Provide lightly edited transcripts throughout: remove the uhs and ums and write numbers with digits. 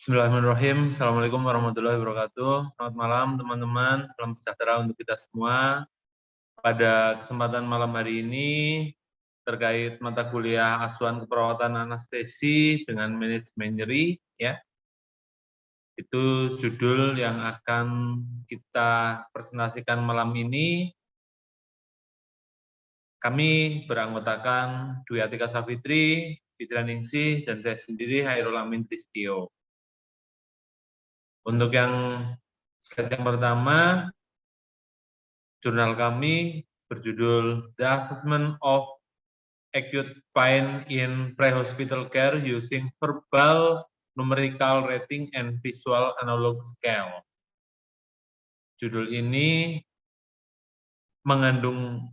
Bismillahirrahmanirrahim. Assalamualaikum warahmatullahi wabarakatuh. Selamat malam teman-teman. Salam sejahtera untuk kita semua. Pada kesempatan malam hari ini terkait mata kuliah asuhan keperawatan anestesi dengan manajemen nyeri, ya. Itu judul yang akan kita presentasikan malam ini. Kami beranggotakan Dwi Atika Safitri, Fitria Ningsih, dan saya sendiri Hairul Amin Tristio. Untuk yang slide yang pertama, jurnal kami berjudul The Assessment of Acute Pain in Pre-Hospital Care Using Verbal Numerical Rating and Visual Analog Scale. Judul ini mengandung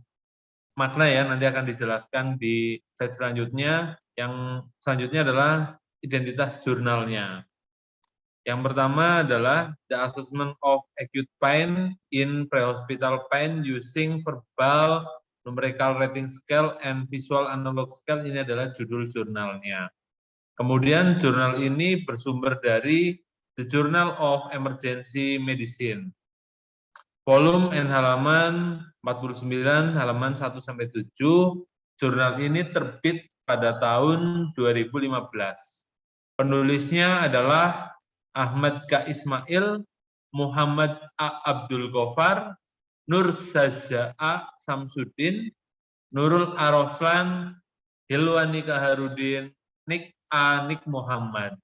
makna ya, nanti akan dijelaskan di slide selanjutnya. Yang selanjutnya adalah identitas jurnalnya. Yang pertama adalah The Assessment of Acute Pain in Pre-Hospital Pain Using Verbal Numerical Rating Scale and Visual Analog Scale. Ini adalah judul jurnalnya. Kemudian jurnal ini bersumber dari The Journal of Emergency Medicine. Volume and halaman 49, halaman 1-7. Jurnal ini terbit pada tahun 2015. Penulisnya adalah Ahmad K. Ismail, Muhammad A. Abdul Ghaffar, Nur Saja A. Samsudin, Nurul Aroslan, Hilwani Kaharudin, Nik A. Nik Muhammad.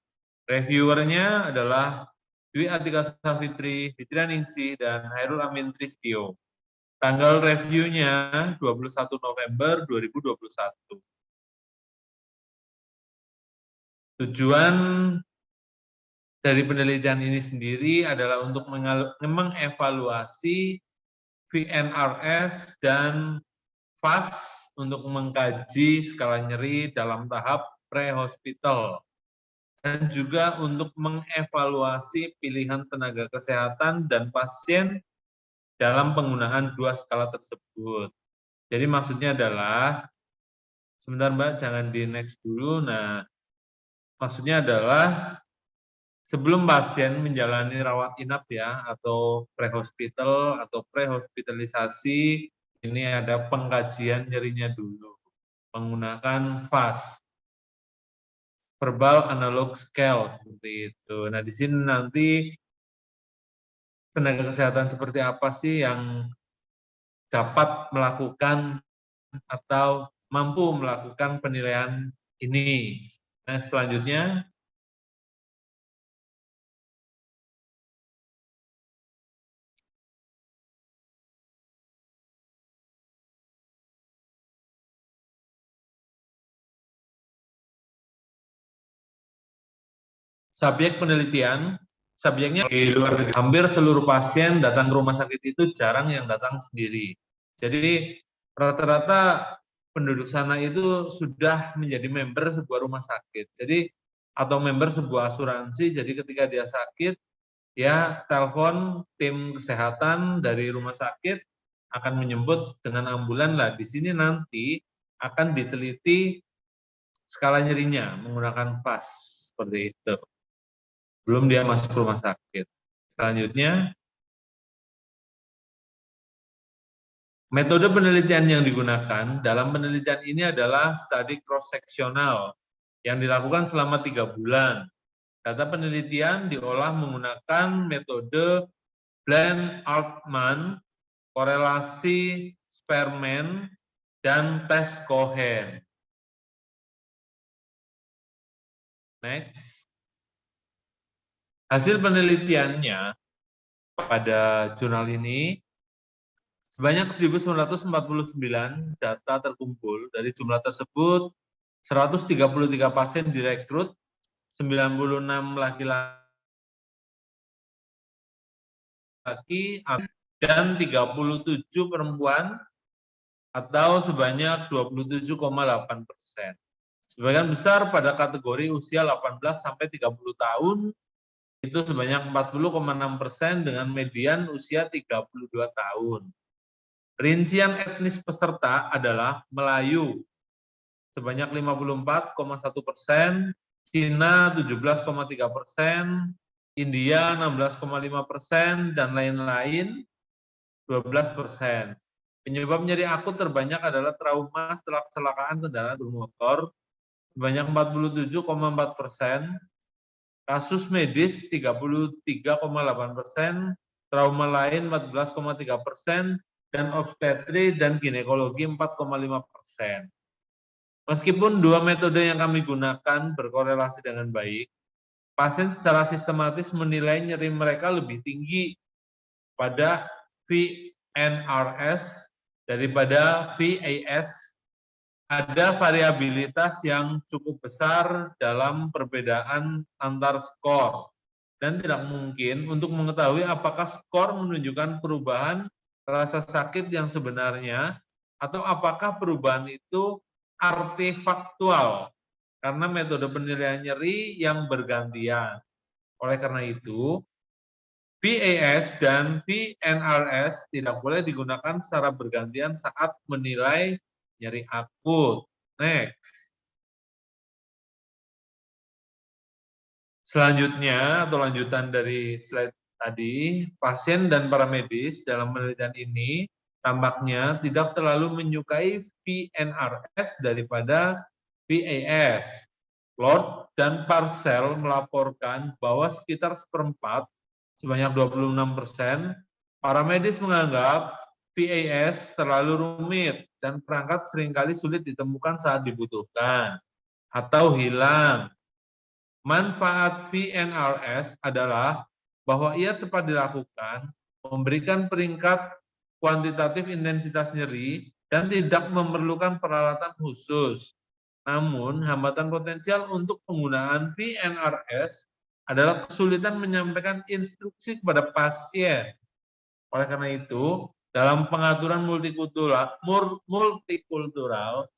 Reviewernya adalah Dwi Atika Safitri, Fitria Ningsih, dan Hairul Amin Tristio. Tanggal reviewnya 21 November 2021. Tujuan dari penelitian ini sendiri adalah untuk mengevaluasi VNRS dan FAS untuk mengkaji skala nyeri dalam tahap pre-hospital dan juga untuk mengevaluasi pilihan tenaga kesehatan dan pasien dalam penggunaan dua skala tersebut. Jadi maksudnya adalah, sebentar Mbak, jangan di next dulu. Nah, maksudnya adalah sebelum pasien menjalani rawat inap ya, atau pre-hospital atau pre-hospitalisasi, ini ada pengkajian nyerinya dulu menggunakan FAS, Verbal Analog Scale, seperti itu. Nah, di sini nanti tenaga kesehatan seperti apa sih yang dapat melakukan atau mampu melakukan penilaian ini. Nah, selanjutnya, subjek penelitian, subjeknya di luar negeri. Hampir seluruh pasien datang ke rumah sakit itu jarang yang datang sendiri. Jadi rata-rata penduduk sana itu sudah menjadi member sebuah rumah sakit. Jadi atau member sebuah asuransi. Jadi ketika dia sakit, ya telepon tim kesehatan dari rumah sakit akan menyebut dengan ambulan lah. Di sini nanti akan diteliti skala nyerinya menggunakan FAS seperti itu. Belum dia masuk rumah sakit. Selanjutnya, metode penelitian yang digunakan dalam penelitian ini adalah studi cross-seksional yang dilakukan selama 3 bulan. Data penelitian diolah menggunakan metode Bland-Altman, korelasi Spearman, dan tes Cohen. Next. Hasil penelitiannya pada jurnal ini, sebanyak 1.949 data terkumpul. Dari jumlah tersebut, 133 pasien direkrut, 96 laki-laki, dan 37 perempuan, atau sebanyak 27,8%. Sebagian besar pada kategori usia 18 sampai 30 tahun, itu sebanyak 40,6% dengan median usia 32 tahun. Rincian etnis peserta adalah Melayu sebanyak 54,1%, Cina 17,3%, India 16,5%, dan lain-lain 12%. Penyebab nyeri akut terbanyak adalah trauma setelah kecelakaan kendaraan bermotor sebanyak 47,4%, kasus medis 33,8%, trauma lain 14,3%, dan obstetri dan ginekologi 4,5%. Meskipun dua metode yang kami gunakan berkorelasi dengan baik, pasien secara sistematis menilai nyeri mereka lebih tinggi pada VNRS daripada VAS. Ada variabilitas yang cukup besar dalam perbedaan antar skor, dan tidak mungkin untuk mengetahui apakah skor menunjukkan perubahan rasa sakit yang sebenarnya atau apakah perubahan itu artefaktual karena metode penilaian nyeri yang bergantian. Oleh karena itu, VAS dan VNRS tidak boleh digunakan secara bergantian saat menilai nyeri akut. Next. Selanjutnya, atau lanjutan dari slide tadi, pasien dan para medis dalam penelitian ini tampaknya tidak terlalu menyukai VNRS daripada VAS. Lord dan Parcell melaporkan bahwa sekitar seperempat, sebanyak 26%, para medis menganggap VAS terlalu rumit dan perangkat seringkali sulit ditemukan saat dibutuhkan atau hilang. Manfaat VNRS adalah bahwa ia cepat dilakukan, memberikan peringkat kuantitatif intensitas nyeri, dan tidak memerlukan peralatan khusus. Namun, hambatan potensial untuk penggunaan VNRS adalah kesulitan menyampaikan instruksi kepada pasien. Oleh karena itu, dalam pengaturan multikultural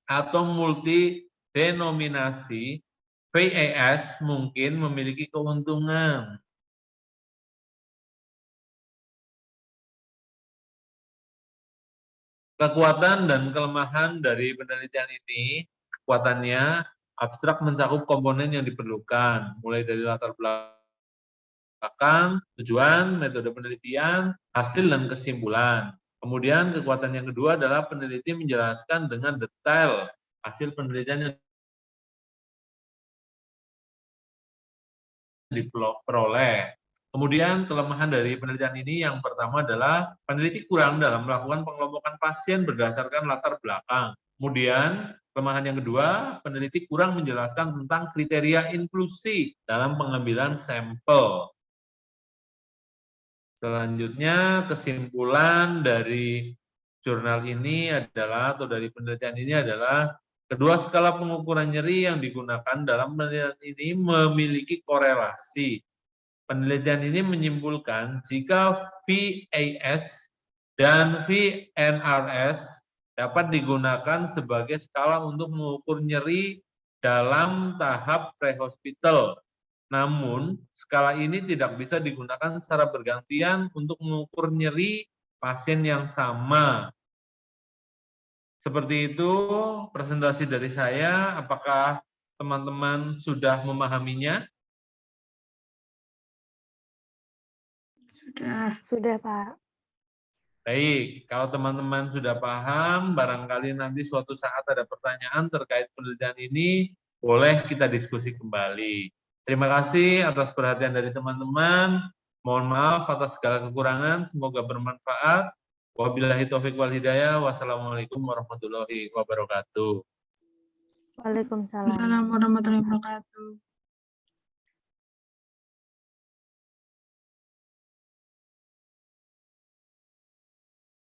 atau multidenominasi, VAS mungkin memiliki keuntungan. Kekuatan dan kelemahan dari penelitian ini, kekuatannya abstrak mencakup komponen yang diperlukan, mulai dari latar belakang, tujuan, metode penelitian, hasil, dan kesimpulan. Kemudian kekuatan yang kedua adalah peneliti menjelaskan dengan detail hasil penelitian yang diperoleh. Kemudian kelemahan dari penelitian ini yang pertama adalah peneliti kurang dalam melakukan pengelompokan pasien berdasarkan latar belakang. Kemudian kelemahan yang kedua, peneliti kurang menjelaskan tentang kriteria inklusi dalam pengambilan sampel. Selanjutnya kesimpulan dari jurnal ini adalah, atau dari penelitian ini adalah, kedua skala pengukuran nyeri yang digunakan dalam penelitian ini memiliki korelasi. Penelitian ini menyimpulkan jika VAS dan VNRS dapat digunakan sebagai skala untuk mengukur nyeri dalam tahap prehospital. Namun, skala ini tidak bisa digunakan secara bergantian untuk mengukur nyeri pasien yang sama. Seperti itu presentasi dari saya. Apakah teman-teman sudah memahaminya? Sudah, Pak. Baik, kalau teman-teman sudah paham, barangkali nanti suatu saat ada pertanyaan terkait penelitian ini, boleh kita diskusi kembali. Terima kasih atas perhatian dari teman-teman. Mohon maaf atas segala kekurangan, semoga bermanfaat. Wabillahi taufiq wal hidayah. Wassalamualaikum warahmatullahi wabarakatuh. Waalaikumsalam. Assalamualaikum warahmatullahi wabarakatuh.